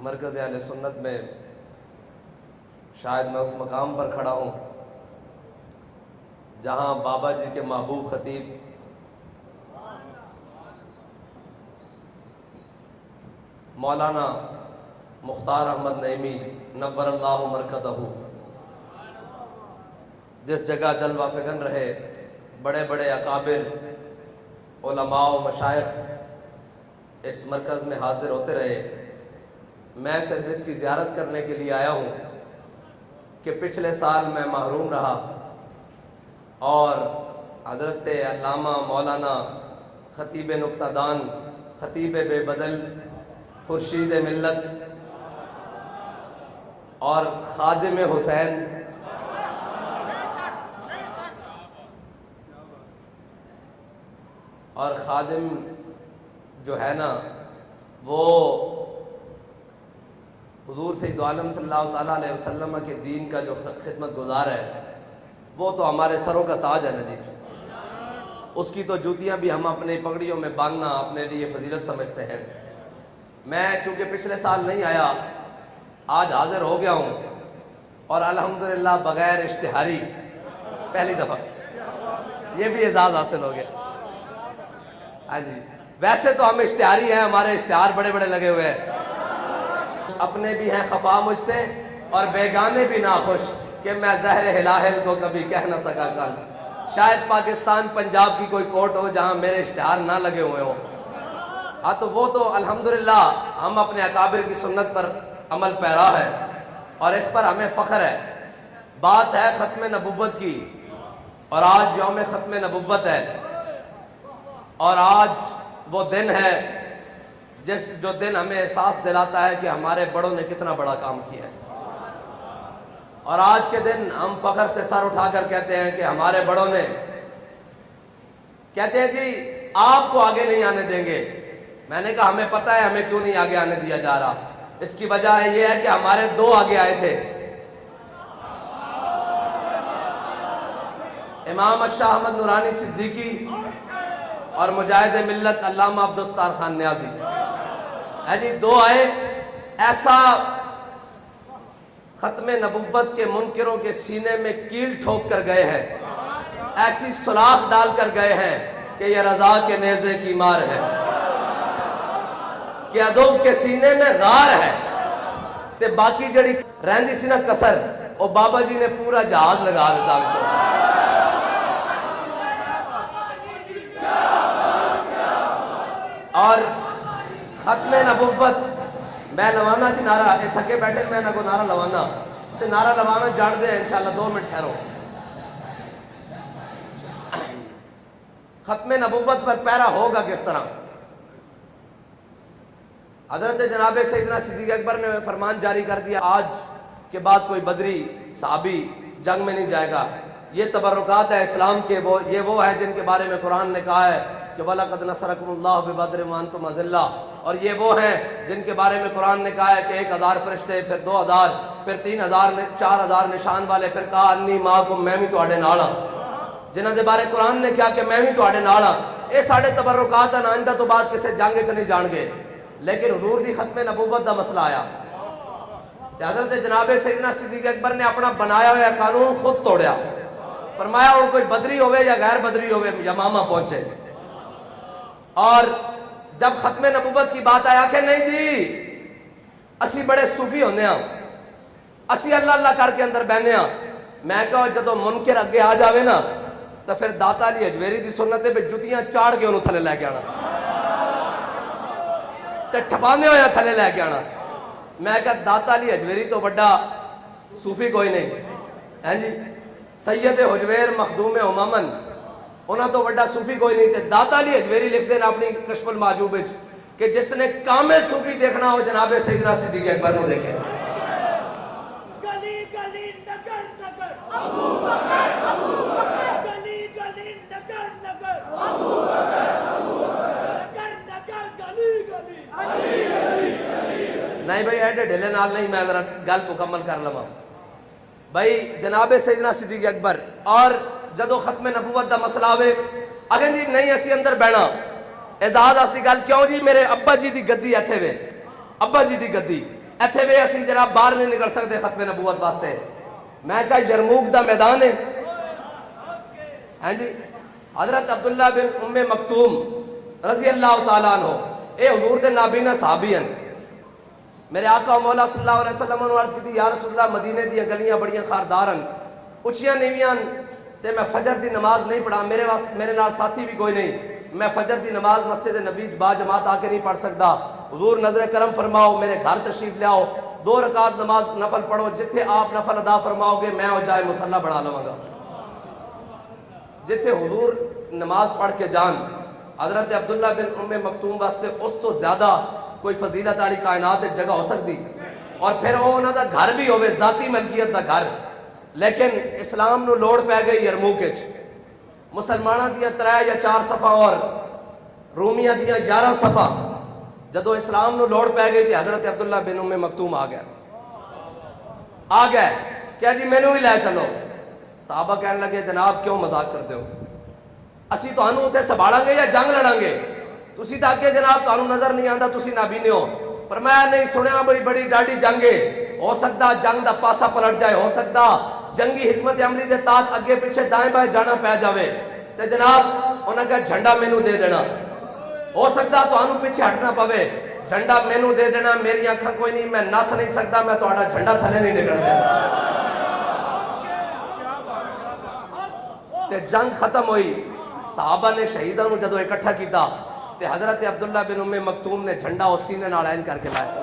مرکز اہل سنت میں شاید میں اس مقام پر کھڑا ہوں جہاں بابا جی کے محبوب خطیب مولانا مختار احمد نعیمی نور اللہ مرکزہ جس جگہ جلوہ فکن رہے، بڑے بڑے اکابر علماء و مشائخ اس مرکز میں حاضر ہوتے رہے، میں صرف اس کی زیارت کرنے کے لیے آیا ہوں کہ پچھلے سال میں محروم رہا اور حضرت علامہ مولانا خطیب نکتہ دان، خطیب بے بدل، خورشید ملت اور خادم حسین اور خادم جو ہے نا وہ حضور سید عالم صلی اللہ تعالیٰ علیہ وسلم کے دین کا جو خدمت گزار ہے وہ تو ہمارے سروں کا تاج ہے نا جی۔ اس کی تو جوتیاں بھی ہم اپنے پگڑیوں میں باندھنا اپنے لیے فضیلت سمجھتے ہیں۔ میں چونکہ پچھلے سال نہیں آیا، آج حاضر ہو گیا ہوں اور الحمدللہ بغیر اشتہاری پہلی دفعہ یہ بھی اعزاز حاصل ہو گیا۔ ہاں جی، ویسے تو ہم اشتہاری ہیں، ہمارے اشتہار بڑے بڑے لگے ہوئے ہیں، اپنے بھی ہیں خفا مجھ سے اور بیگانے بھی ناخوش کہ میں زہر ہلاہل کو کبھی کہہ نہ سکا کل۔ شاید پاکستان پنجاب کی کوئی کورٹ ہو جہاں میرے اشتہار نہ لگے ہوئے ہوں۔ ہاں تو وہ تو الحمدللہ ہم اپنے اکابر کی سنت پر عمل پیرا ہے اور اس پر ہمیں فخر ہے۔ بات ہے ختم نبوت کی اور آج یوم ختم نبوت ہے اور آج وہ دن ہے جو دن ہمیں احساس دلاتا ہے کہ ہمارے بڑوں نے کتنا بڑا کام کیا ہے، اور آج کے دن ہم فخر سے سر اٹھا کر کہتے ہیں کہ ہمارے بڑوں نے کہتے ہیں جی آپ کو آگے نہیں آنے دیں گے۔ میں نے کہا ہمیں پتہ ہے ہمیں کیوں نہیں آگے آنے دیا جا رہا، اس کی وجہ یہ ہے کہ ہمارے دو آگے آئے تھے، امام شاہ احمد نورانی صدیقی اور مجاہد ملت علامہ عبدالستار خان نیازی۔ ہے جی، دو آئے، ایسا ختم نبوت کے منکروں کے سینے میں کیل ٹھوک کر گئے ہیں، ایسی سلاخ ڈال کر گئے ہیں کہ یہ رضا کے نیزے کی مار ہے، کہ عدو کے سینے میں غار ہے تے باقی جڑی رہندی سی نا کسر وہ بابا جی نے پورا جہاز لگا دیتا بچوں۔ اور ختم نبوت میں لوانا جی نعرہ، یہ تھکے بیٹھے میں نہ کو نعرہ لوانا تے نعرہ لوانا جان دے انشاءاللہ، 2 منٹ ٹھہرو۔ ختم نبوت پر پیرا ہوگا کس طرح؟ حضرت جناب سیدنا صدیق اکبر نے فرمان جاری کر دیا آج کے بعد کوئی بدری صحابی جنگ میں نہیں جائے گا۔ یہ تبرکات ہے اسلام کے، یہ وہ ہے جن کے بارے میں قرآن نے کہا ہے کہ وَلَقَدْ نَصَرَكُمُ اللَّهُ بِبَدْرٍ وَأَنْتُمْ أَذِلَّةٌ، اور یہ وہ ہیں جن کے بارے میں قرآن نے کہا ہے کہ 1000 فرشتے، پھر 2000، پھر 3000، 4000 نشان والے، پھر کہا انی معکم، میں بھی تواڈے نال ہاں۔ جنہاں دے بارے قرآن نے کہا کہ میں بھی تواڈے نال ہاں، یہ ساڈے تبرکات ہیں، آئندہ تو بعد کسے جنگ وچ نہیں جان گے۔ لیکن حضور دی ختم نبوت دا مسئلہ آیا، حضرت جناب سیدنا صدیق اکبر نے اپنا بنایا ہوا قانون خود توڑیا، فرمایا اور کوئی بدری ہوئے یا غیر بدری ہوئے یمامہ پہنچے۔ اور جب ختم نبوت کی بات آیا کہ نہیں جی اسی بڑے صوفی ہونے ہاں، اسی اللہ اللہ کر کے اندر بہنے ہاں، میں کہا جدو منکر اگے آ جاوے نا تو پھر داتا علی اجویری دی سنت پہ جتیاں چاڑ کے انہوں تھلے لے کے آنا تے ٹھپانے ہویا تھلے لے کے آنا۔ میں کہا داتا علی اجویری تو بڑا صوفی کوئی نہیں ہے جی، سید حجویر مخدوم امامن انہاں تو بڑا صوفی کوئی نہیں تھے۔ داتا علی اجویری لکھ دینا اپنی کشف المعجوب کہ جس نے کامل صوفی دیکھنا ہو جناب سیدنا صدیق اکبر کو دیکھے۔ گلی گلی نگر نگر ابو بکر ابو بکر، گلی گلی نگر نگر ابو بکر ابو بکر، نگر گلی گلی علی علی علی۔ نہیں بھائی ایڈے ڈھیلے نال نہیں، میں ذرا گل مکمل کر لواں بھائی۔ جناب سیدنا صدیق اکبر اور جدو ختم نبوت دا مسئلہ ہوئے اگر جی نہیں اسی اندر بہنا اعزاز آستی گل کیوں جی میرے ابا جی دی گدی ایتھے وے، ابا جی دی گدی ایتھے وے اسی جناب باہر نہیں نکل سکتے ختم نبوت واسطے. میں کہا یرموک دا میدان ہے ہاں جی. حضرت عبداللہ بن ام مکتوم رضی اللہ تعالیٰ عنہ اے حضور دے نابینا صحابی ہیں. میرے آقا مولا صلی اللہ علیہ وسلم نے عرض کی تھی یا رسول اللہ مدینے دی گلیاں بڑیاں خاردار ہیں اچھیاں نیویاں تے میں فجر دی نماز نہیں پڑھا. میرے نال ساتھی بھی کوئی نہیں. میں فجر دی نماز مسجد نبی با جماعت آ کے نہیں پڑھ سکتا. حضور نظر کرم فرماؤ میرے گھر تشریف لے آؤ 2 رکعت نماز نفل پڑھو. جتھے آپ نفل ادا فرماؤ گے میں ہو جائے مصلی بنا لوں گا. جتھے حضور نماز پڑھ کے جان حضرت عبداللہ بن ام مکتوم واسطے اس تو زیادہ کوئی فضیلت والی کائنات ایک جگہ ہو سکتی. اور پھر وہ انہوں دا گھر بھی ہوئے ذاتی ملکیت دا گھر. لیکن اسلام نو لوڑ پہ گئی یرموک وچ. مسلمانوں دیا 3 یا 4 صفحہ اور رومیہ دیا 11 صفحہ. جدو اسلام نو لوڑ پہ گئی تھی حضرت عبداللہ بن ام مکتوم آ گئے کیا جی مینوں بھی لے چلو. صحابہ کہنے لگے جناب کیوں مذاق کرتے ہو اسی تانوں اتنے سنبھالاں گے یا جنگ لڑاں گے. تسی تو آگے جناب تانوں نظر نہیں آندا تسی نابینے ہو. فرمایا نہیں سنیا بڑی ڈاڈی جنگ ہے. ہو سکتا جنگ دا پاسا پلٹ جائے ہو سکتا جنگی حکمت عملی دے تحت اگے پیچھے دائیں بائیں جانا پہ جاوے تے جناب انہاں کہا جھنڈا مینوں دے دینا. ہو سکتا تانوں پیچھے ہٹنا پوے جھنڈا مینوں دے دینا. میری آنکھاں کوئی نہیں میں نس نہیں سکتا میں تہاڈا جھنڈا تھلے نہیں نکل دینا. تے جنگ ختم ہوئی. صحابہ نے شہیداں نو جدو اکٹھا کیتا تے حضرت عبداللہ بن ام مکتوم نے جھنڈا اس سینے نال عین کر کے لایا.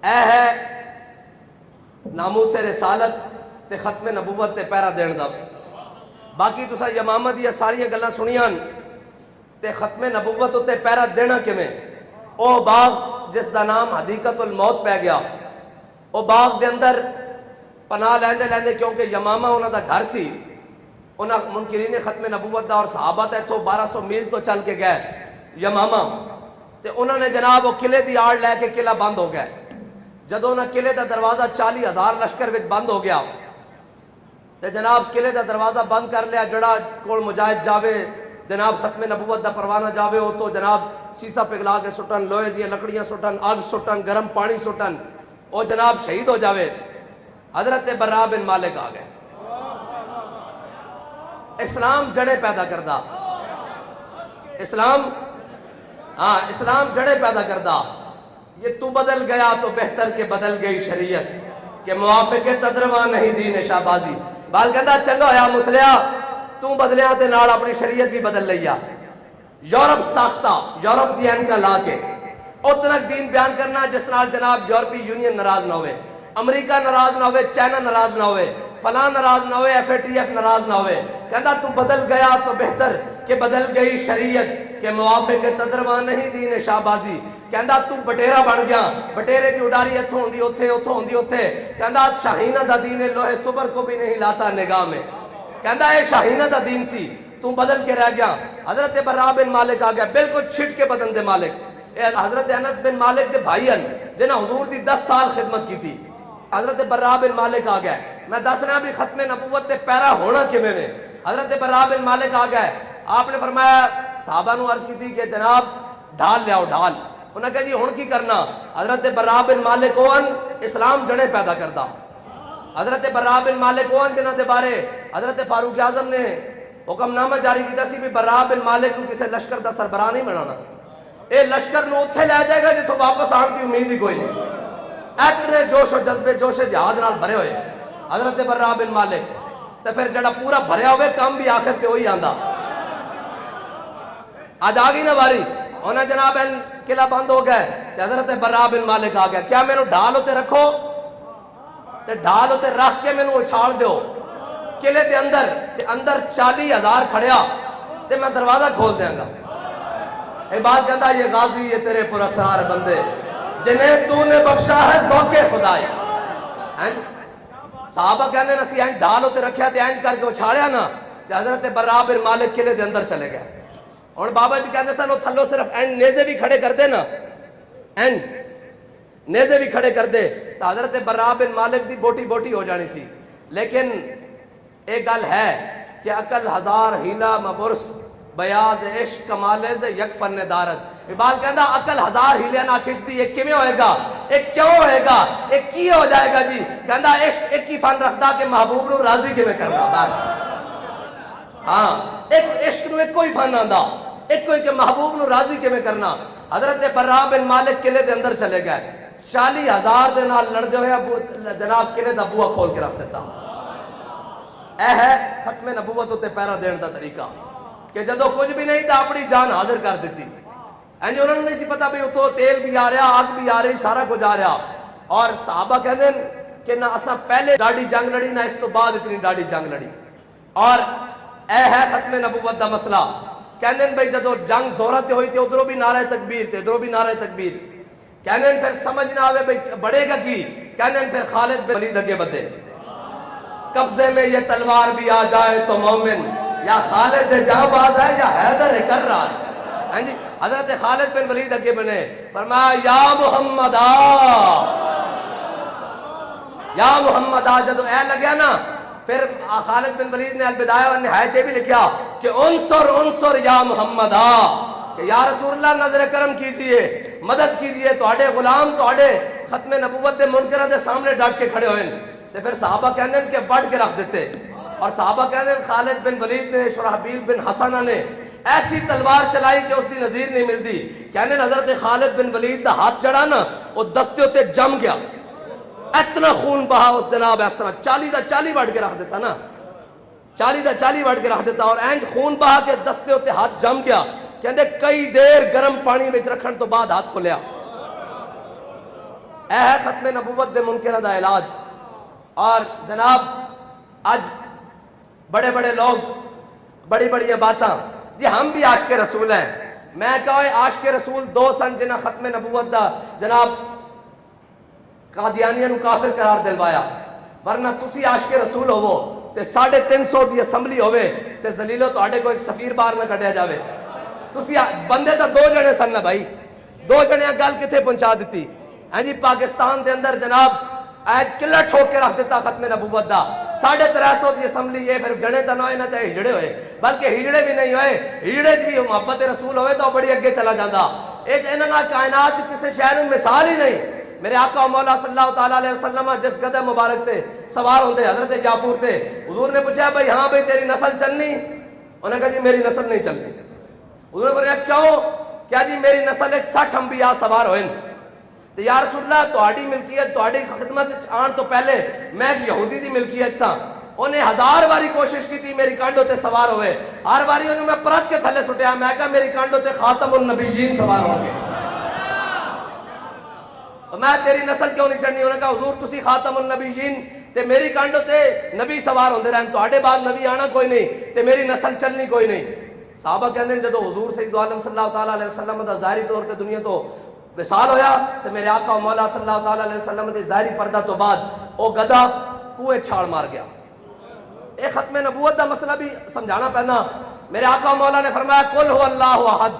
اے ہے ناموس رسالت تے ختم نبوت تے پیرا دین دا. باقی تسا یمامہ دیا ساری گلاں سنیاں تے ختم نبوت تے پیرا دینا کیویں. او باغ جس دا نام حدیقت الموت پہ گیا او باغ دے اندر پناہ لیندے لیندے کیونکہ یمامہ انہاں دا گھر سی. انہاں منکرین ختم نبوت دا اور صحابہ تے تو 1200 میل تو چل کے گئے یمامہ تے انہوں نے جناب وہ قلعے دی آڑ لے کے قلعہ بند ہو گئے. جدو انہاں قلعے دا دروازہ 40,000 لشکر وچ بند ہو گیا تے جناب قلعے دا دروازہ بند کر لیا. جڑا کول مجاہد جاوے جناب ختم نبوت دا پروانہ جاوے ہو تو جناب سیسا پگلا کے سٹن لوہے دی لکڑیاں سٹن آگ سٹن گرم پانی سٹن او جناب شہید ہو جاوے. حضرت برا بن مالک آ گئے. اسلام جڑے پیدا کردہ اسلام جڑے پیدا کردہ. یہ تو بدل گیا تو بہتر کہ بدل گئی شریعت کہ موافق تدروا نہیں دین شہبازی. بال کہتا چنگا ہویا مسلیا تو بدلیاں تے نال اپنی شریعت بھی بدل لیا. یورپ ساختہ یورپ دی ان کا لا کے اتنا دین بیان کرنا جس نال جناب یورپی یونین ناراض نہ ہوئے امریکہ ناراض نہ ہوئے چائنا ناراض نہ ہوئے فلاں ناراض نہ ہوئے FATF ناراض نہ ہوئے. کہتا تو بدل گیا تو بہتر کہ بدل گئی شریعت کہ موافق تدروا نہیں دین شہبازی. کہندا تو بٹیرا بن گیا بٹیرے کی اڈاری اتھوں ہوندی اوتھے اتھوں ہوندی اوتھے. کہندا شاہینہ دا دین لوہے صبر کو بھی نہیں لاتا نگاہ میں. کہندا اے شاہینہ دا دین سی تو بدل کے رہ گیا. حضرت برا بن مالک آ گیا بالکل چھٹ کے بدن دے مالک. اے حضرت انس بن مالک دے بھائی ہیں جنہاں حضور دی 10 سال خدمت کی تھی. حضرت برا بن مالک آ گئے. میں دس رہا بھی ختم نبوت تے پیرا ہونا کیویں میں. حضرت برا بن مالک آ گئے. آپ نے فرمایا صحابہ نو عرض کی تھی کہ جناب ڈھال لے آؤ ڈھال. انہوں نے کہا جی ہن کی کرنا. حضرت برا بن مالک اون اسلام جڑے پیدا کردا. حضرت برا بن مالک اون جنہاں دے بارے حضرت فاروق اعظم نے حکم نامہ جاری کیتا سی بھی برا بن مالک کو کسی لشکر دا سربراہ نہیں بنانا. اے لشکر نو اتھے لے جائے گا جتوں واپس آن کی امید ہی کوئی نہیں. اتنے جوش و جذبے جوش جہاد نال بھرے ہوئے حضرت برا بن مالک. تے پھر جڑا پورا بھریا ہوئے کام بھی آخر تے وہی آندا. آج آ گئی نا باری. انہیں جناب قلعہ بند ہو گئے تے حضرت برا بن مالک آ گیا. کیا مینوں ڈھال ہوتے رکھو تے ڈھال ہوتے رکھ کے مینوں اچھاڑ دیو قلعے دے اندر تے اندر 40,000 کھڑیا تے میں دروازہ کھول دیاں گا. اے بات کہتا یہ غازی یہ تیرے پراسرار بندے جنہیں تو نے بخشا ہے ذوق خدائی. صحابہ کہنے نا سی اینج ڈھال ہوتے رکھیا تے اینج کر کے اچھاڑیا نا تے حضرت برا بن مالک قلعے دے اندر چلے گئے. اور بابا جی کہتے سن وہ تھلو صرف اینج نیزے بھی کھڑے کر دے نا اینج نیزے بھی کھڑے کر دے تو حضرت برا بن مالک دی بوٹی بوٹی ہو جانی سی. لیکن ایک گل ہے کہ عقل ہزار ہیلا مبرس بیاض عشق کمالے سے یک فن دارت. اقبال کہندا عقل ہزار ہیلے نہ کھچدی ایک کیویں ہوئے گا ایک کیوں ہوئے گا ایک کی ہو جائے گا جی کہندا عشق ایک ہی فن رکھدا کہ محبوب نو راضی کیویں کرنا بس ہاں ایک عشق نو ایک کوئی فن آندا ایک کوئی کہ محبوب نو راضی کیویں کرنا حضرت براء بن مالک قلعے دے اندر چلے گئے 40,000 دے نال لڑدے ہوئے جناب قلعے دا بوا کھول کے رکھ دیتا اے ہے ختم نبوت تے پیرا دین دا طریقہ کہ جدو کچھ بھی نہیں تھا اپنی جان حاضر کر دیتی انہوں نے نہیں سی پتا بھی اتو تیل بھی آ رہا آگ بھی آ رہی سارا کچھ آ رہا اور صحابہ کہتے ہیں کہ نہ اساں پہلے ڈاڑی جنگ لڑی نہ اس تو بعد اتنی ڈاڑی جنگ لڑی اور اے ہے ختم نبوت دا مسئلہ کہتے ہیں بھائی جدو جنگ زورہ تے ہوئی تھی ادھروں بھی نعرہ تکبیر تھے ادھروں بھی نعرہ تکبیر کہتے ہیں پھر سمجھ نہ آوے بھائی بڑھے گا کی کہتے ہیں پھر خالد بن ولید اگے بدے قبضے میں یہ تلوار بھی آ جائے تو مومن یا خالد جہاں باز ہے یا حیدر کر رہا ہے ہاں جی حضرت خالد بن ولید اگے بنے فرمایا یا محمد جدو اے لگیا نا پھر خالد بن ولید نے البدایہ والنہایہ سے بھی لکھیا کہ انصر یا محمد کہ یا رسول اللہ نظر کرم کیجئے مدد کیجئے توڑے غلام توڑے ختم نبوت دے منکرہ دے سامنے ڈٹ کے کھڑے ہوئے تو پھر صحابہ کہنے کہ بڑھ کے رکھ دیتے اور صحابہ کہنے خالد بن ولید نے شرحبیل بن حسنہ نے ایسی تلوار چلائی کہ اس دی نظیر نہیں ملتی کہنے حضرت خالد بن ولید دا ہاتھ چڑھا نا وہ دستے ہوتے جم گیا اتنا خون بہا اس جناب اس طرح 40 وڑ کے رکھ دیتا نا 40 وڑ کے رکھ دیتا اور اینج خون بہا کے دستے ہوتے ہاتھ جم گیا کہنے کئی دیر گرم پانی میں رکھن تو بعد ہاتھ کھلیا اے ہے ختم نبوت دے منکرہ دا علاج اور جناب آج بڑے بڑے لوگ بڑی بڑی باتاں جی ہم بھی عاشق رسول ہیں میں کہا عاشق رسول 2 سن جنہ ختم نبوت دا جناب قادیانیہ نو کافر قرار دلوایا ورنہ تسی عاشق رسول ہوو تے 350 دی اسمبلی ہوئے تے زلیلو تو آڑے کو ایک سفیر بار نہ کٹیا جاوے تسی بندے تا 2 جنے سن نا بھائی 2 جنے گل کتے پہنچا دیتی ہاں جی پاکستان دے اندر جناب ایج قلعہ ٹھوک کے رکھ دیتا ختم نبوت دا 350 دی اسمبلی یہ پھر جڑے تا نہ ہوئے نہ تے ہجڑے ہوئے بلکہ ہجڑے بھی نہیں ہوئے ہجڑے بھی محبت رسول ہوئے تو بڑی اگے چلا جاندہ ایک انہاں کائنات کسی شہر میں مثال ہی نہیں میرے آقا و مولا صلی اللہ تعالیٰ علیہ وسلم جس گدھے مبارک تے سوار ہوندے حضرت جعفر تے حضور نے پوچھا بھائی ہاں بھائی تیری نسل چلنی انہوں نے کہا جی میری نسل نہیں چلنی حضور نے پوچھا کیوں کیا جی میری نسل 60 انبیاء سوار ہوئے تو یا رسول اللہ توڑی ملکیت توڑی خدمت آن تو پہلے میں ایک یہودی دی ملکیت سا انہیں 1000 باری کوشش کی تھی میری کانڈوں تے سوار ہوئے ہر باری انہوں میں پرت کے تھلے سٹیا میں کہا میری کانڈوں تے خاتم النبیین سوار ہوں گے میں تیری نسل کیوں نہیں چڑھنی انہوں نے کہا حضور تسی خاتم النبیین تے میری کانڈوں تے نبی سوار ہوندے رہن تو آڑے بعد نبی آنا کوئی نہیں تے میری نسل چلنی کوئی نہیں صحابہ کہنے جدو حضور سید عالم صلی اللہ تعالیٰ علیہ وسلم دا ظاہری طور تے دنیا تو وصال ہویا تو میرے آقا و مولا صلی اللہ تعالیٰ علیہ وسلم دے ظاہری پردہ تو بعد وہ گدھا کوئے چھاڑ مار گیا ایک ختم نبوت دا مسئلہ بھی سمجھانا پہنا میرے آقا و مولا نے فرمایا قل هو اللہ احد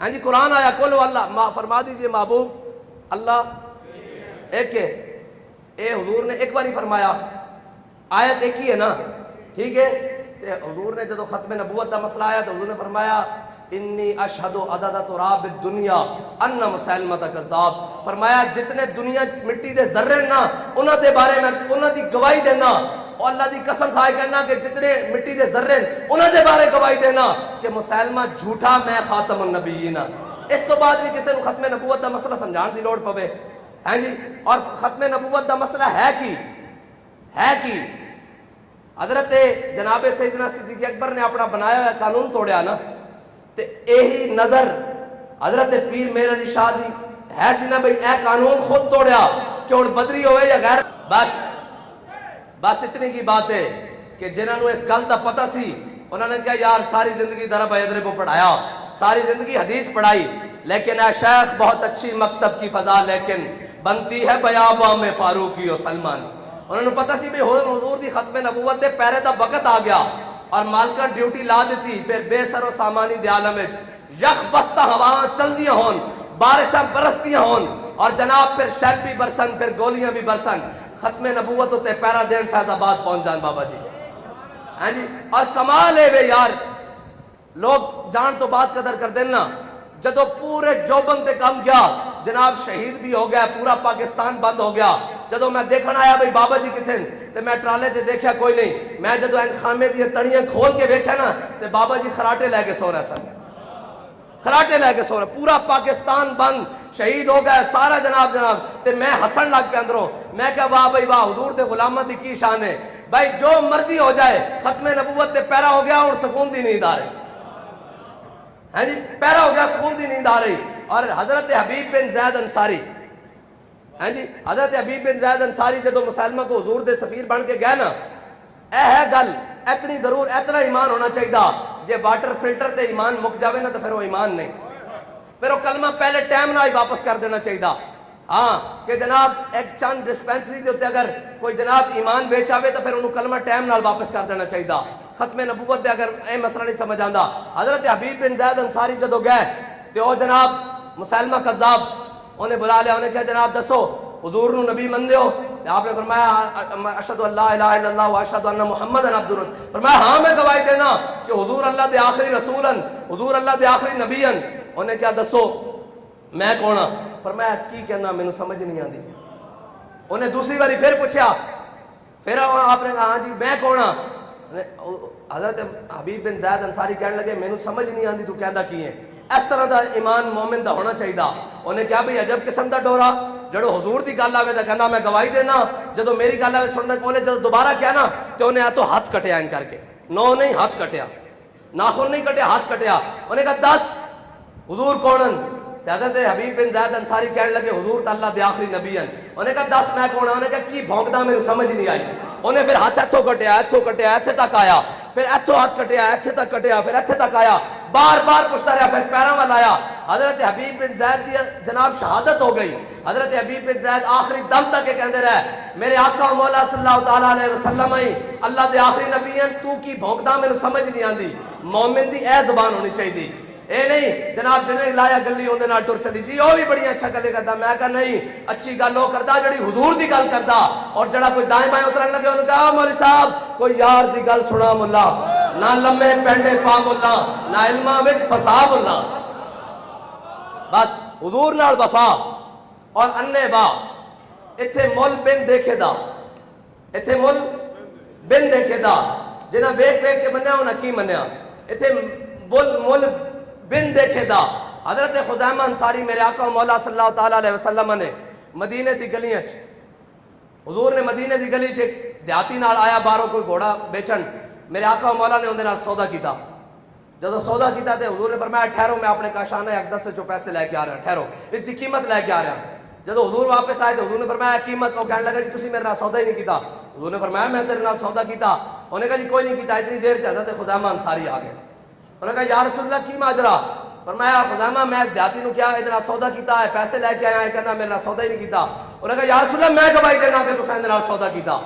ہاں جی قرآن آیا قل هو اللہ فرما دیجئے محبوب اللہ ایک ہے اے حضور نے ایک باری فرمایا آیت ایک ہی ہے نا ٹھیک ہے حضور نے جدو ختم نبوت دا مسئلہ آیا تو حضور نے فرمایا انی اشہد عدد تراب الدنیا ان مسلمۃ کذاب فرمایا جتنے دنیا مٹی دے ذرے نا انہاں دے بارے میں انہاں دی گواہی دینا اور اللہ دی قسم کھائے کہنا کہ جتنے مٹی دے ذرے انہاں دے بارے گواہی دینا کہ مسلمہ جھوٹا میں خاتم النبیین اس تو بعد بھی کسی نے ختم نبوت دا مسئلہ سمجھان دی لوڑ پوے ہیں جی اور ختم نبوت دا مسئلہ ہے کی حضرت جناب سیدنا صدیق اکبر نے اپنا بنایا ہوا قانون توڑیا نا تے یہی نظر حضرت پیر میر علی شاہ دی ہے سی نا بھئی اے قانون خود توڑیا کہ اور بدری ہوئے یا غیر بس اتنی کی بات ہے کہ جنہوں نے اس گل دا پتہ سی انہوں نے کہا یار ساری زندگی درب یدرب پڑھایا ساری زندگی حدیث پڑھائی لیکن اے شیخ بہت اچھی مکتب کی فضا لیکن بنتی ہے بیاباں میں فاروقی و سلمانی انہوں نے پتہ سی بھی حضور دی ختم نبوت دے پہرے دا وقت آ گیا اور مالکہ ڈیوٹی لا دیتی پھر بے سر و سامانی دے عالم یخ بستہ ہواں چل دیاں ہون بارشاں برستیاں ہون اور جناب پھر شیل بھی برسن پھر گولیاں بھی برسن ختم نبوت ہوتے پیرا دین فیض آباد پہنچ جان بابا جی اور کمال ہے بے یار لوگ جان تو بات قدر کر دینا جدو پورے جوبن تے کام گیا جناب شہید بھی ہو گیا پورا پاکستان بند ہو گیا جدو میں دیکھنا آیا بھئی بابا جی کتھے تے میں ٹرالے تے دیکھا کوئی نہیں میں جدو این خامے دی تڑیاں کھول کے دیکھا نا تے بابا جی خراٹے لے کے سو رہا سن خراٹے لے کے سو رہا پورا پاکستان بند شہید ہو گیا سارا جناب تے میں ہسن لگ پہ اندروں میں کہا واہ بھئی واہ حضور دے غلامہ دی کی شان ہے بھائی جو مرضی ہو جائے ختم نبوت تے پیرا ہو گیا اور سکون دی نیند آ رہی ہاں جی پیرا ہو گیا سکون دی نیند آ رہی اور حضرت حبیب بن زید انصاری ہاں جی حضرت حبیب بن زید انصاری جدو مسلمہ کو حضور دے سفیر بن کے گئے نا اے ہے گل اتنی ضرور اتنا ایمان ہونا چاہیے جے واٹر فلٹر تے ایمان مک جاوے نا تو پھر وہ ایمان نہیں پھر وہ کلمہ پہلے ٹائم نہ ہی واپس کر دینا چاہیے ہاں کہ جناب ایک چند ڈسپینسری دے ہوتے اگر کوئی جناب ایمان بیچ آوے تو پھر انہوں کلمہ ٹائم نال واپس کر دینا چاہیے ختم نبوت دے اگر اے مسئلہ نہیں سمجھ آندا حضرت حبیب بن زید انصاری جدو گئے تو وہ جناب مسلمہ قذاب انہیں بلا لیا انہیں کہا جناب دسو حضور نو نبی من دیو آپ نے فرمایا اشہدو اللہ الہ الا اللہ و اشہدو ان محمد عبدہ الرسول فرمایا ہاں میں گواہی دینا کہ حضور اللہ دے آخری رسولن حضور اللہ دے آخری نبیین انہیں کیا دسو میں کونا فرمایا کی کہنا میں نو سمجھ نہیں آندی انہیں دوسری باری پھر پوچھا پھر آپ نے کہا ہاں جی میں کونا حضرت حبیب بن زید انصاری کہنے لگے میں نو سمجھ نہیں آندی تو کہندا کی ہے اس طرح دا ایمان مومن دا ہونا چاہیے انہیں کیا بھئی عجب قسم دا ڈورا جڑو حضور دی گل آوے تے کہندا میں گواہی دینا جدو میری گل آوے سننا انہیں جدو دوبارہ کیا نا تو انہیں تو ہاتھ کٹیا ان کر کے نو نہیں ہاتھ کٹیا ناخن نہیں کٹیا ہاتھ کٹیا انہیں کہا دس حضور کونن حضرت حبیب بن زید انصاری کہنے لگے حضور اللہ دے آخری نبی ہیں انہیں کہا دس میں کون انہیں کہا کی بھونکدا میں سمجھ نہیں آئی انہیں پھر ہاتھ ایتھوں کٹیا ایتھے تک آیا پھر ایتھوں ہاتھ کٹیا ایتھے تک کٹیا پھر ایتھے تک آیا بار بار پوچھتا رہا پھر پیروں والا آیا حضرت حبیب بن زید دی جناب شہادت ہو گئی حضرت حبیب بن زید آخری دم تک یہ کہندے رہے میرے آقا و مولا صلی اللہ تعالیٰ علیہ وسلم ہی اللہ دے آخری نبی ہیں تو کی بھونکدا میں سمجھ نہیں آندی مومن دی اے زبان ہونی چاہیے اے نہیں جناب جنہیں لایا گلی ہوندے نال ٹر چلی جی وہ بھی بڑی اچھا گلے کردا میں کہا نہیں اچھی گل وہ کردا جڑی حضور دی گل کردا اور جڑا کوئی دائیں بائیں اترن لگے انہوں کہا مولوی صاحب کوئی یار دی گل سنا ملا نہ لمے پینڈے پا ملا نہ علماں وچ پھسا ملا بس حضور نال وفا اور انے با ایتھے مول بن دیکھے دا ایتھے مول بن دیکھے دا جنہ ویکھ ویکھ کے منیا انہاں کی منیا ایتھے مول بن دیکھے دا حضرت خزیمہ انصاری میرے آقا و مولا صلی اللہ تعالیٰ علیہ وسلم نے مدینے دی گلیاں حضور نے مدینے دی گلی دیہاتی نال آیا باہروں کوئی گھوڑا بیچن میرے آقا و مولا نے اندر نال سودا کیتا جدو سودا کیتا تے حضور نے فرمایا ٹھہرو میں اپنے کاشانہ اقدس سے جو پیسے لے کے آ رہا ہوں ٹھہرو اس دی قیمت لے کے آ رہا ہوں جدو حضور واپس آئے تو حضور نے فرمایا قیمت وہ کہنے لگا جی تسی میرے نال سودا ہی نہیں کیتا حضور نے فرمایا میں تیرے نال سودا کیتا انہوں نے کہا جی کوئی نہیں کیتا اتنی دیر چ حضرت خزیمہ انصاری آ گئے انہوں نے کہا یا رسول اللہ کی ماجرا فرمایا خزیمہ میں اس دیہاتی نو کیا ادنا سودا کیتا ہے پیسے لے کے آیا ہے کہنا میرے نال سودا ہی نہیں کیتا انہوں نے کہا یا رسول اللہ میں گواہی دینا کہ تساں ادنا سودا کیتا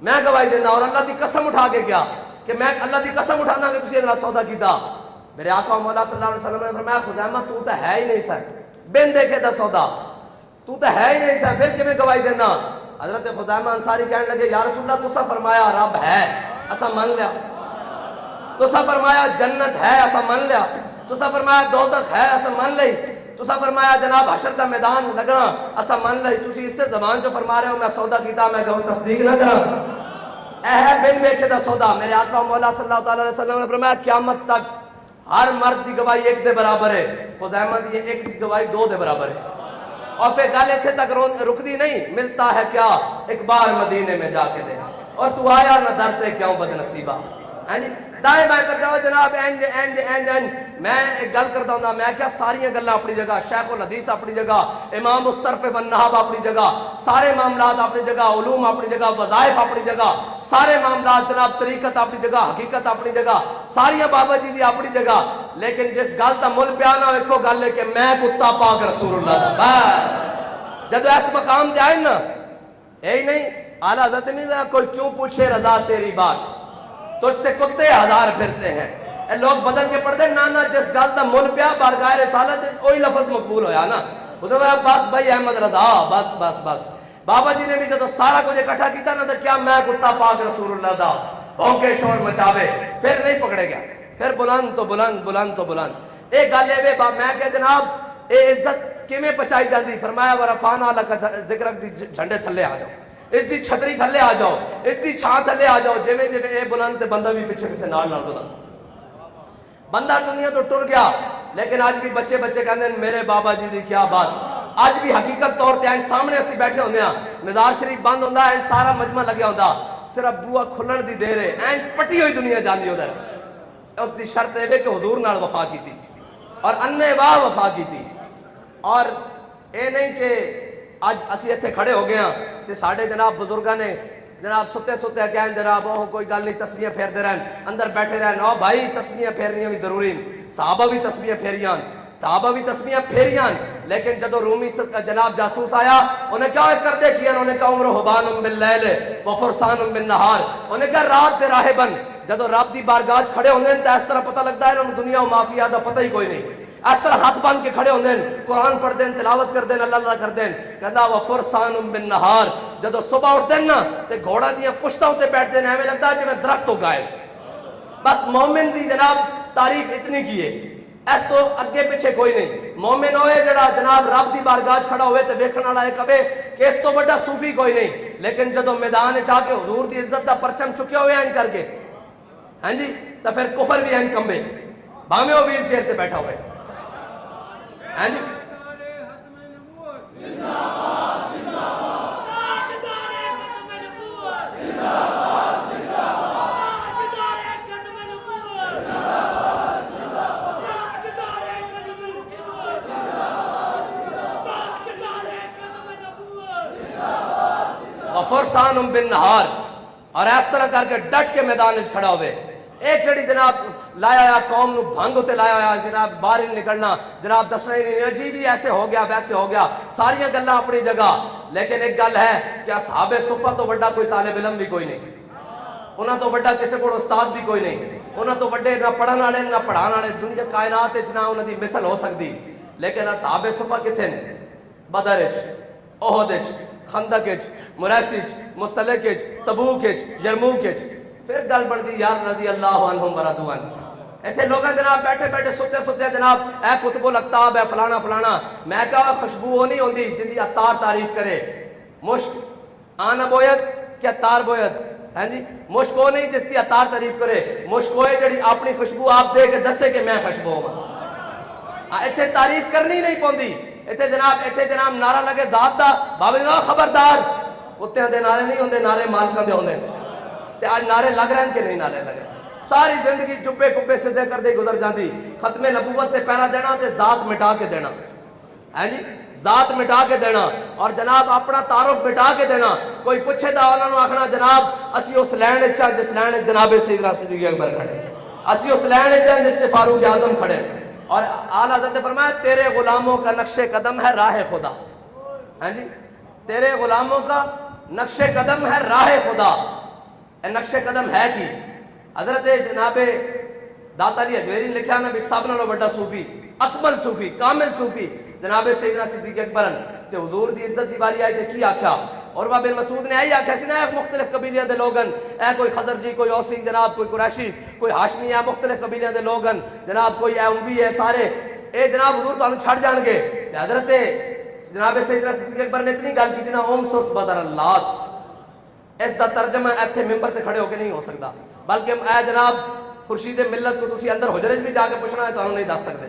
میں گواہی دینا اور اللہ دی قسم اٹھا کے کیا کہ میں اللہ دی قسم اٹھانا کہ تسی ادنا سودا کیتا میرے آقا و مولا صلی اللہ علیہ وسلم نے فرمایا خزیمہ تو تے ہے ہی نہیں سا بن دیکھے دا سودا تو تے ہے ہی نہیں سا پھر کیویں گواہی دینا حضرت خزیمہ انصاری کہنے لگے یا رسول اللہ تساں فرمایا رب ہے اساں مان لیا تسا فرمایا جنت ہے ایسا مان لیا تسا فرمایا دوزخ ہے ایسا مان لئی تسا فرمایا جناب حشر دا میدان لگنا ایسا مان لئی تسی اس سے زبان جو فرما رہے ہو میں سودا کیتا میں کہوں تصدیق نہ کرا اے ہے بن ویکھے دا سودا میرے آقا مولا صلی اللہ تعالی علیہ وسلم نے فرمایا قیامت تک ہر مرد دی گواہی ایک دے برابر ہے خزیمہ دی ایک دی گواہی دو دے برابر ہے اور پھر گل ایتھے تک رکدی نہیں ملتا ہے کیا ایک بار مدینے میں جا کے دے اور تو آیا نہ ڈرتے کیوں بد نصیبہ ہاں جی دائیں بائیں پر جاؤ جناب انج انج انج انج میں ایک گل کرتا ہوں میں کیا ساری گلاں اپنی جگہ شیخ الحدیث اپنی جگہ امام الصرف والنحو اپنی جگہ سارے معاملات اپنی جگہ علوم اپنی جگہ وظائف اپنی جگہ سارے معاملات جناب طریقت اپنی جگہ حقیقت اپنی جگہ ساری بابا جی دی اپنی جگہ لیکن جس گل دا مل پیا نہ ایکو گل ہے کہ میں کتا پاک رسول اللہ دا بس جب اس مقام تے آئے نا یہی نہیں اعلیٰ حضرت نہیں کوئی کیوں پوچھے رضا تیری بات تو اس سے کتے ہزار پھرتے ہیں اے لوگ بدل کے پڑھتے نانا جس گل دا مل پیا بارگاہ رسالت وہی لفظ مقبول ہویا نا ادھر بس بھائی احمد رضا بس بس بس بابا جی نے بھی جب سارا کچھ اکٹھا کیتا نا تو کیا میں کتا پاک رسول اللہ دا بھونکے شور مچاوے پھر نہیں پکڑے گیا پھر بلند تو بلند بلند تو بلند یہ گل ہے میں کہ جناب یہ عزت کیویں پہنچائی جاندی؟ فرمایا ورفعنا لک ذکرک دی جھنڈے تھلے آ جاؤ، اس دی چھتری تھلے آ جاؤ، اس دی چھاں تھلے آ جاؤ، جویں جویں اے بلند تے بندہ بھی پیچھے پیچھے نال نال بلند۔ بندہ دنیا تو ٹر گیا، لیکن آج بھی بچے کہندے ہیں میرے بابا جی دی کیا بات۔ آج بھی حقیقت طور تے سامنے اسی بیٹھے ہوندے ہاں، مزار شریف بند ہوندا ہے، سارا مجمع لگیا ہوندا، صرف بوا کھلن دی دیر ہے، پٹی ہوئی دنیا جاندی ادھر۔ اس دی شرط ہے کہ حضور نال وفا کیتی اور انے واہ وفا کیتی۔ اور اے نہیں کہ آج اسی ایتھے کھڑے ہو گئے ہاں تے ساڈے جناب بزرگاں نے جناب ستے کہیں جناب اوہ کوئی گل نہیں تسبیحاں پھیردے رہن، اندر بیٹھے رہن۔ او بھائی تسبیحاں پھیرنیاں بھی ضروری ہیں، صحابہ بھی تسبیحاں پھیریاں، لیکن جدو رومی جناب جاسوس آیا انہیں کیا کردے کیا؟ انہوں نے کہا عمر حبان باللیل وفرسان بالنہار، انہوں نے کہا رات دے راہ بن۔ جدو رب دی بارگاہ کھڑے ہوندے ہیں تو اس طرح پتہ لگتا ہے انہوں نے دنیا و مافیا دا پتہ ہی کوئی نہیں، اس طرح ہاتھ بن کے کھڑے ہوندے ہیں، قرآن پڑھ دیں، تلاوت کر دیں، اللہ کر دیں۔ کہنا وفرسان بالنہار، جدو صبح اٹھ دیں نا تے گھوڑا دیاں پشتاں تے بیٹھ دیں، ہمیں لگتا ہے جو میں درخت ہو گائے۔ بس مومن دی جناب تعریف اتنی کی ہے، اس تو اگے پیچھے کوئی نہیں۔ مومن ہوئے جڑا جناب رب دی بارگاہ کھڑا ہوئے تے ویکھن والا ہے کبے کہ اس تو بڑا صوفی کوئی نہیں، لیکن جدو میدان چاہ کے حضور دی عزت دا پرچم چکے ہوئے ہیں کر کے، ہاں جی، تو پھر کفر بھی ہیں کمبے، بھاویں وہ ویل چیئر تے بیٹھا ہوئے، ہاں جی۔ وفرسان بالنہار، اور اس طرح کر کے ڈٹ کے میدان میں کھڑا ہوئے۔ ایک جڑی جناب لایا یا قوم نو بھنگ ہوتے لایا یا جناب باہر ہی نکلنا، جناب دسنا ہی نہیں جی ایسے ہو گیا ویسے ہو گیا، ساریاں گلاں اپنی جگہ، لیکن ایک گل ہے کہ اصحاب صفہ تو بڑا کوئی طالب علم بھی کوئی نہیں، انہاں تو بڑا کسی کو استاد بھی کوئی نہیں، انہاں تو بڑے نہ پڑھن والے نہ پڑھان والے دنیا کائنات وچ نہ انہاں دی مثل ہو سکتی، لیکن اصحاب صفہ کتھے نے؟ بدر وچ، احد وچ، خندق وچ، مریسی وچ، مستلق وچ، تبوک وچ، یرموک وچ۔ پھر گل بڑھتی یار رضی اللہ عنہم ورضوا عنہ، ایتھے لوگاں جناب بیٹھے ستے جناب اے کتب الاقطاب ہے فلانا فلانا، میں کہا خشبو وہ نہیں ہوندی جن دی عطار تعریف کرے، مشک آنا بویت کہ عطار بویت، ہاں جی، مشک وہ نہیں جس دی عطار تعریف کرے، مشک ہوئے جڑی اپنی خشبو آپ دے کے دسے کہ میں خشبو ہوں۔ ایتھے تعریف کرنی نہیں پوندی، ایتھے جناب نعرہ لگے ذات دا، بابے دا خبردار، کتےاں دے نعرے نہیں ہوندے، نعرے مالکاں دے ہوندے۔ تے آج نعرے لگ رہے ہیں کہ نہیں نعرے لگ رہے ہیں؟ ساری زندگی جبے کبے سدھے کر دے گزر جاندی، ختم نبوت تے پہلا دینا تے ذات مٹا کے دینا، ہے جی، ذات مٹا کے دینا، اور جناب اپنا تعارف مٹا کے دینا۔ کوئی پوچھے دا انہوں نے آخنا جناب اسی اس لین اچھا جس لین جناب سیدنا صدیق اکبر کھڑے، اسی اس لین اچھا جس سے فاروق اعظم کھڑے، اور اعلیٰ حضرت نے فرمایا تیرے غلاموں کا نقش قدم ہے راہ خدا، ہاں جی، تیرے غلاموں کا نقش قدم ہے راہ خدا۔ نقش قدم ہے کی حضرت جناب داتا علی حجویری نے لکھا نا بھی سب نالوں بڑا صوفی، اکمل صوفی، کامل صوفی جناب سیدنا صدیق اکبر، تے حضور دی عزت دی باری آئی تے کی آکھیا؟ عروہ بن مسعود نے آئی آکھیا سی نا ایک مختلف قبیلیاں دے لوگن، اے کوئی خزرجی، کوئی اوسی جناب، کوئی قریشی، کوئی ہاشمی، ہے مختلف قبیلیاں دے لوگن جناب، کوئی اموی ہے، سارے اے جناب حضور تو ہم چھڑ جان گے۔ تے حضرت جناب سیدنا صدیق اکبر نے اتنی گل کی تھی نا اوم سوس بدر اللہ، اس دا ترجمہ ایتھے ممبر تے کھڑے ہو کے نہیں ہو سکتا، بلکہ اے جناب خورشید ملت کو تسی اندر حجرے بھی جا کے پوچھنا ہے تو انہوں نہیں دس سکتے۔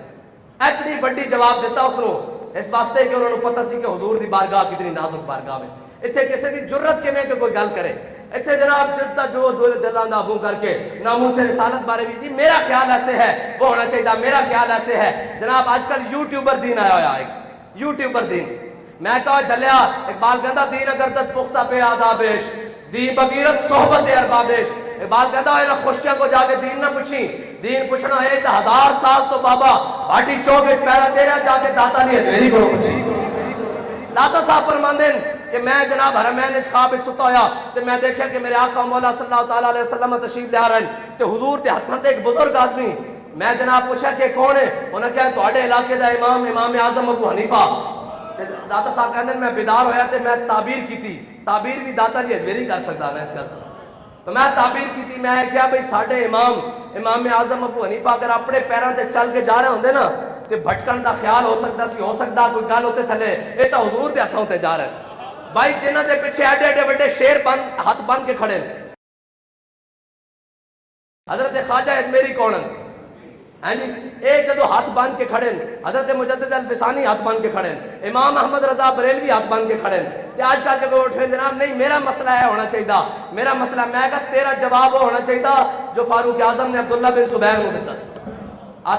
اتنی بڑی جواب دیتا اس نے، اس واسطے کہ انہوں نے پتہ سی کہ حضور دی بارگاہ کتنی نازک بارگاہ ہے، اتھے کسی دی جرت کے میں کہ کوئی گل کرے، اتھے جناب جس دا جو دلان دا ابو کر کے ناموس رسالت بارے بھی جی میرا خیال ایسے ہے وہ ہونا چاہیے، میرا خیال ایسے ہے۔ جناب آج کل یوٹیوبر دین آیا ہوا ہے، یوٹیوبر دین، میں کہا چلیا اقبال کہتا دین اگر تد پختہ پہ آدابش، دین بغیرت صحبت اربابش۔ اقبال کہتا ہے نا خشکیاں کو جا کے دین نہ پوچھی، دین پوچھنا ہے تو 1000 سال تو بابا بھاٹی چوک پیرا دے رہا، جا کے داتا علی حجویری کو پوچھی۔ داتا صاحب فرماندے کہ میں جناب حرمین خواب ستا ہویا تو میں دیکھا کہ میرے آقا مولا صلی اللہ تعالیٰ علیہ وسلم تشریف لے رہے ہیں تو حضور تے ہتھاں تے ایک بزرگ آدمی، میں جناب پوچھا کہ کون ہے؟ انہوں نے کہا تواڈے علاقے دا امام اعظم ابو حنیفہ۔ داتا صاحب کہندے میں بیدار ہویا تے میں تعبیر کی تھی، تعبیر بھی داتا علی حجویری کر سکتا نا اس گل، تو میں تعبیر کی تھی، میں کیا بھئی ساڈے امام اعظم ابو حنیفہ اگر اپنے پیراں تے چل کے جا رہے ہوندے نا تے بھٹکن دا خیال ہو سکتا کوئی گل ہوتے تھلے، یہ تو حضور دے ہتھوں تے جا رہے ہیں بھائی، جنہاں دے پیچھے ایڈے ایڈے بڑے شیر ہاتھ بن کے کھڑے ہیں۔ حضرت خواجہ اجمیری کون ہیں جی؟ اے جدو ہاتھ بن کے کھڑے ہیں، حضرت مجدد الفسانی ہاتھ بن کے کھڑے ہیں، امام احمد رضا بریلوی ہاتھ بن کے کھڑے ہیں۔ تے آج کل کے کوئی اٹھے جناب نہیں میرا مسئلہ ہے ہونا چاہیے، میرا مسئلہ میں کہا تیرا جواب وہ ہونا چاہیے جو فاروق اعظم نے عبداللہ بن زبیر کو دیتا سی،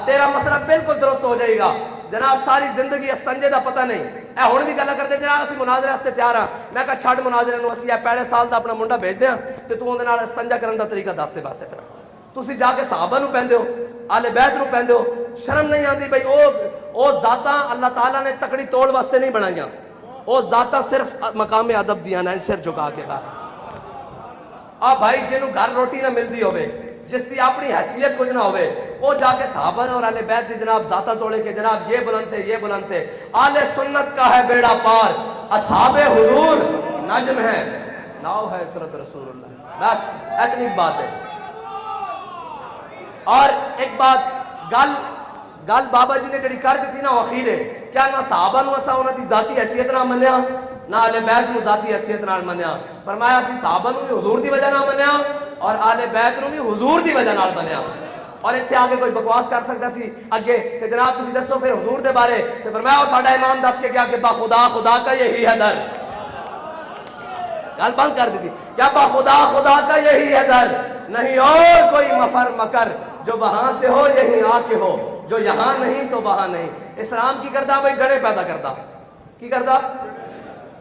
تیرا مسئلہ بالکل درست ہو جائے گا۔ جناب ساری زندگی استنجے دا پتہ نہیں، اے ہن بھی گلا کرتے جناب اسی مناظرے واسطے تیار ہاں، میں کہا چھڈ مناظرے نو، اسی پہلے سال دا اپنا منڈا بھیج دیاں تے تو اون دے نال استنجا کرن دا طریقہ دس دے بس اتنا۔ تسی جا کے صحابہ نو پہندے ہو، آل بیت نو پہندے ہو، شرم نہیں آندی بھئی او ذاتاں اللہ تعالیٰ نے تکڑی توڑ واسطے نہیں بنائیاں، او ذاتاں صرف مقام ادب دیاں نا سر جھکا کے بس۔ بھائی جنوں گھر روٹی نہ ملدی ہوئے، جس کی اپنی حیثیت کچھ نہ ہوئے، وہ جا کے صحابہ اور اہل بیت دی جناب ذاتاں توڑے کے جناب یہ بلند تھے۔ آل سنت کا ہے بیڑا پار، اصحاب حضور نجم ہے، ناؤ ہے عطرت رسول اللہ، بس اتنی بات ہے۔ اور ایک بات گل بابا جی نے جڑی کر دیتی نا وہ اخیر ہے، کیا نہ صحابہ نو اسا انہاں دی ذاتی حیثیت نہ منیا، نہ اہل بیت نو ذاتی حیثیت نال منیا، فرمایا اسی صحابہ نو بھی حضور دی وجہ نہ منیا اور اہل بیت نو بھی حضور دی وجہ نال منیا۔ اور اتنے آگے کوئی بکواس کر سکتا سی اگے کہ جناب تسی دسو پھر حضور دے بارے، تو فرمایا وہ ساڈا امام دس کے گیا کہ با خدا کا یہی ہے در، گل بند کر دی تھی، کیا با خدا کا یہی ہے در، نہیں اور کوئی مفر مکر، جو وہاں سے ہو یہی آ کے ہو، جو یہاں نہیں تو وہاں نہیں۔ اسلام کی کردا بھائی جڑے پیدا کردا، کی کردا؟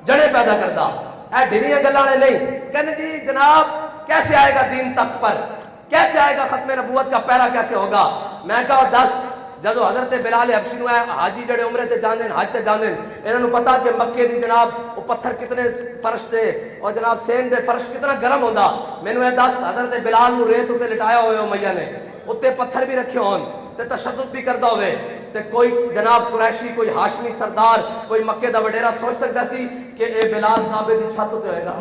جڑے پیدا کردا، اے ڈھیریاں گلاں والے نہیں۔ کہنے جی جناب کیسے آئے گا دین تخت پر، کیسے آئے گا ختم نبوت کا پیرا کیسے ہوگا؟ میں کہا دس جدو حضرت بلال حبشی نو ہے حاجی جڑے عمرے تے جاندے حج تے جاندے انہاں نو پتا کہ مکے دی جناب وہ پتھر کتنے فرش تے اور جناب سین دے فرش کتنا گرم ہوندا، مینوں اے دس حضرت بلال نو ریت تے لٹایا ہوئے امیہ نے، اتے پتھر بھی رکھے ہون تے تشدد بھی کردا ہوئے تے کوئی جناب قریشی کوئی ہاشمی سردار کوئی مکے دا وڈیرا سوچ سکدا سی کہ اے بلال کعبے دی چھت تے ہوئے گا؟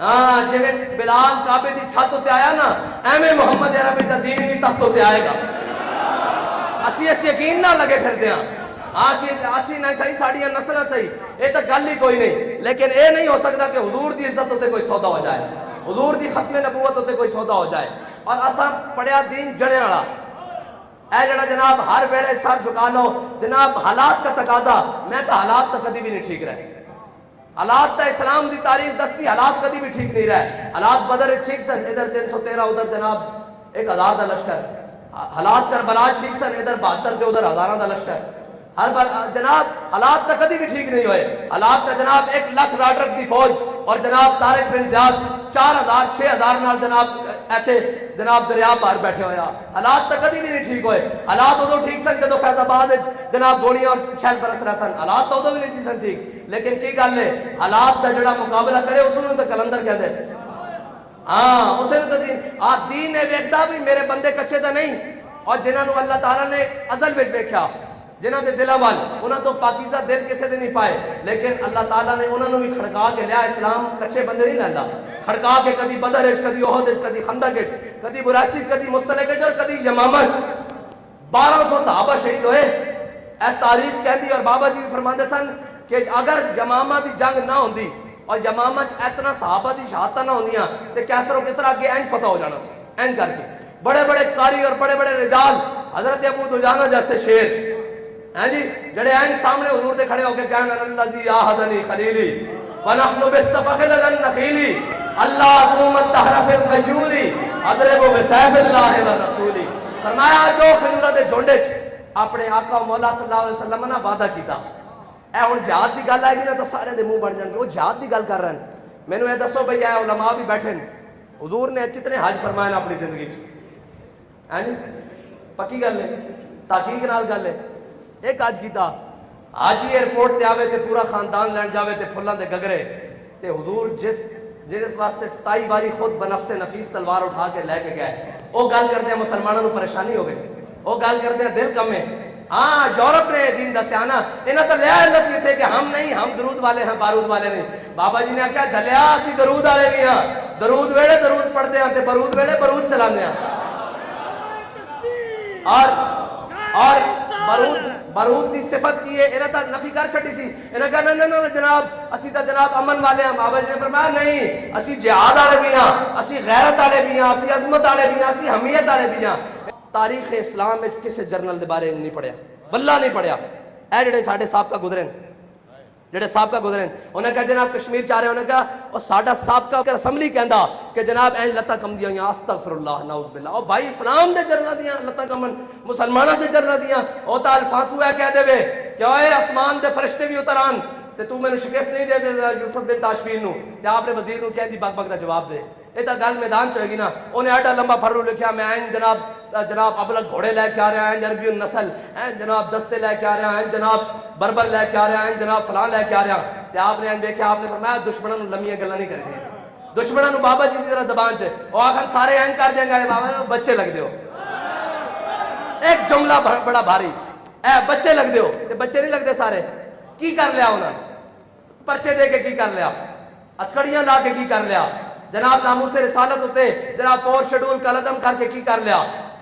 ہاں جی بلال کعبے دی چھت تے آیا نا ایویں محمد عربی دا دین بھی تخت تے آئے گا۔ اسی اس یقین نہ لگے پھر دیاں، اسی نہیں صحیح ساڑیاں نسلیں صحیح، یہ تو گل ہی کوئی نہیں، لیکن اے نہیں ہو سکتا کہ حضور دی عزت ہوتے کوئی سودا ہو جائے، حضور دی ختم نبوت ہوتے کوئی سودا ہو جائے۔ اور اساں پڑھیا دین جڑے والا، اے جڑا جناب ہر ویلے سر جھکا لو، جناب حالات کا تقاضا، میں تو حالات تو کدی بھی نہیں ٹھیک رہے، حالات تا اسلام دی تاریخ دستی حالات کدی بھی ٹھیک نہیں رہے۔ حالات بدر ٹھیک سن، ادھر 313 ادھر جناب 1000 دا لشکر، حالات کربلا ٹھیک سن، ادھر 72 تے ادھر 1000 دا لشکر، ہر بار جناب حالات تا کدی بھی ٹھیک نہیں ہوئے۔ حالات تا جناب 1 لاکھ راڈرک دی فوج اور جناب طارق بن زیاد 4000 6000 نال جناب ایتھے جناب دریا پار بیٹھے ہویا، حالات تا کدی بھی نہیں ٹھیک ہوئے۔ حالات ادو ٹھیک سن جدو فیض آباد جناب گولیاں اور شیل برس رہے سن، حالات تو ادو بھی نہیں ٹھیک سن ٹھیک، لیکن کی گل ہے حالات دا جڑا مقابلہ کرے اس نے تو کلندر کہندے، ہاں اسے تو دین ہے ویکھدا بھی میرے بندے کچے تے نہیں، اور جنہاں نو اللہ تعالیٰ نے ازل وچ ویکھیا، جنہاں دے دلاں وال انہاں تو پاکیزہ دل کسے دے نہیں پائے، لیکن اللہ تعالیٰ نے انہاں نو بھی کھڑکا کے لیا۔ اسلام کچے بندے نہیں لیندا، کھڑکا کے کدی بدر وچ کدی احد وچ کدی خندق وچ کدی براسی کدی مستلق وچ اور کدی یمامہ وچ 1200 صحابہ شہید ہوئے۔ اے تاریخ کہندی، اور بابا جی بھی فرماندے سن کہ اگر یمامہ دی جنگ نہ ہوندی اور یمامہ وچ اتنا صحابہ دی شہادتاں نہ ہوندیاں تے کیسر و کسرا اگے اینج فتح ہو جانا سی، اینج کر کے بڑے بڑے قاری اور بڑے بڑے رجال، حضرت ابو دجانہ جیسے شیر ہیں جی جڑے این سامنے حضور دے کھڑے ہو کے کہنا الذی آہدنی خلیلی ونحن بالصفخ لدن نخیلی اللہم تحرف القیولی اضرب بسیف اللہ والرسولی۔ فرمایا جو کھجورہ دے جھونڈے اپنے آقا مولا صلی اللہ علیہ وسلم نے وعدہ کیتا، اے ہن جہاد دی گل آئے گی نا تو سارے دے منہ بن جان گے، وہ جہاد دی گل کر رہے ہیں۔ مینوں یہ دسو بھئی اے علماء بھی بیٹھے ہیں، حضور نے کتنے حج فرمائے اپنی زندگی چ، ہیں جی پکی گل ہے، تحقیق نال گل ہے۔ ایک حج کیتا، حاجی ایئرپورٹ تے آوے تے پورا خاندان لین جاوے تے پھلاں دے گگرے تے حضور جس واسطے 27 باری خود بنفس نفیس تلوار اٹھا کے لے کے گئے، وہ گل کردے مسلمانوں نو پریشانی ہو گئی، وہ گل کردے دل کمے، ہاں یورپ نے دین دسیا نا انہاں تو لے دسی تھے کہ ہم نہیں، ہم درود والے ہیں، بارود والے نہیں. بابا جی نے کیا جلیا اسی درود والے بھی ہاں، درود ویڑے درود پڑھتے ہیں تے برود ویڑے برود چلانے ہیں. اور برود دی صفت کی ہے انہاں تا نفی کر چھٹی سی. انہاں کہا نہ جناب اسی تا جناب امن والے ہیں. بابا جی نے فرمایا نہیں، اسی جہاد والے بھی ہاں، اسی غیرت والے بھی ہاں، اسی عظمت والے بھی ہاں، اسی حمیت والے بھی ہاں. تاریخ اسلام میں کسی جرنل دے بارے نہیں پڑھیا، واللہ نہیں پڑھیا. اے جڑے ساڈے سابقہ گزرے جڑے سابقہ گزرے انہیں کہا جناب کشمیر چاہ رہے، انہیں کہا اور ساڈا سابقہ اسمبلی کہندا کہ جناب این لتاں کم دیاں یا استغفر اللہ نعوذ باللہ. او بھائی اسلام دے جرنا دیاں لتاں کمن، مسلماناں دے جرنا دیاں. او تا الفاظ ہے کہہ دے وے کہ اوے آسمان دے فرشتے بھی اتر آن تے تو مینوں شکست نہیں دے دے یوسف بن تاشفین نو. تے آپ نے وزیر نو کہہ دی بک بک دا جواب دے. یہ تو گل میدان چ ہوئے گی نا. انہیں ایڈا لمبا پھرو لکھیا میں این جناب ابلک گھوڑے لے کے آ رہا ہیں، عربی النسل این جناب دستے لے کے آ رہا ہیں، جناب بربر لے کے آ رہا ہیں، جناب فلاں لے کے آ رہا ہیں. تے آپ نے این دیکھا، آپ نے فرمایا دشمنوں لمیاں گلاں نہیں کرتے، دشمنوں بابا جی کی طرح زبان چ او آکھن سارے این کر دیں گے بابا بچے لگ دیو. ایک جملہ بڑا بھاری، اے بچے لگ دیو. تے بچے نہیں لگتے سارے. کی کر لیا انہاں؟ پرچے دے کے کی کر لیا، ہتھکڑیاں لا کے کی کر لیا، جناب ناموس رسالت ہوتے جناب 4 شیڈول کا عدم کر کے کی کر لیا.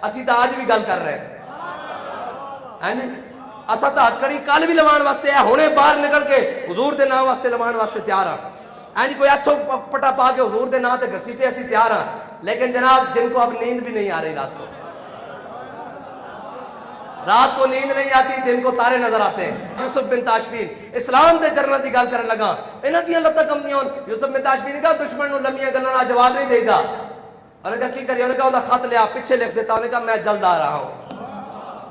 اسی تا آج بھی گل کر رہے ہیں ہاں جی. اسا تا ہتھکڑی کل بھی لوان واسطے ہے، ہونے باہر نکل کے حضور دے نام واسطے لوان واسطے تیار ہاں. ہاں جی کوئی ہتھوں پٹا پا کے حضور دے نام تے گھسیٹے اسی تیار ہاں. لیکن جناب جن کو اب نیند بھی نہیں آ رہی رات کو نیند نہیں آتی، دن کو تارے نظر آتے ہیں. یوسف بن تاشفین اسلام دے جرنا دی گل کرن لگا، انہاں دیاں لتاں کمدیاں. یوسف بن تاشفین نے کہا دشمن نو لمیاں گلاں نال جواب نہیں دیندا. انہوں نے کہا کی کری؟ انہوں نے کہا انہاں خط لیا پیچھے لکھ دیتا. انہوں نے کہا میں جلد آ رہا ہوں.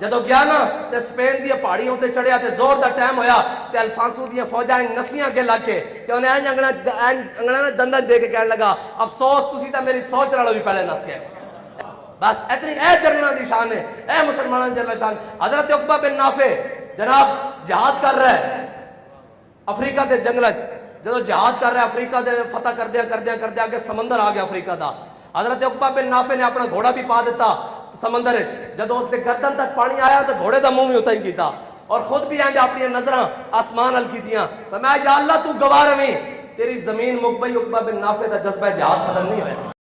جدو گیا نا تے سپین دی پہاڑیوں تے چڑھیا تے زور دا ٹائم ہویا تے الفانسو دیاں فوجاں نسیاں کے لگ کے تے انہیں این انگنا دندن دے کے کہنے لگا افسوس تسی تا میری سوچ نالوں بھی پہلے نس گئے. بس اتنی اے جرنا دی شان ہے، اے مسلمانوں دی جرنا شان. حضرت عقبہ بن نافع جناب جہاد کر رہا ہے افریقہ دے جنگلت. جدو جہاد کر رہا ہے افریقہ دے فتح کردیا آگے سمندر آ گیا افریقہ دا. حضرت عقبہ بن نافع نے اپنا گھوڑا بھی پا دیتا سمندر وچ. جدو اس دے گردن تک پانی آیا تو گھوڑے دا منہ بھی اتائی کیتا اور خود بھی اینج اپنی نظراں آسمان ال کیتیاں. تو میں یا اللہ تو گواہ رہویں تیری زمین مک گئی. عقبہ بن نافع دا جذبہ جہاد ختم نہیں ہویا.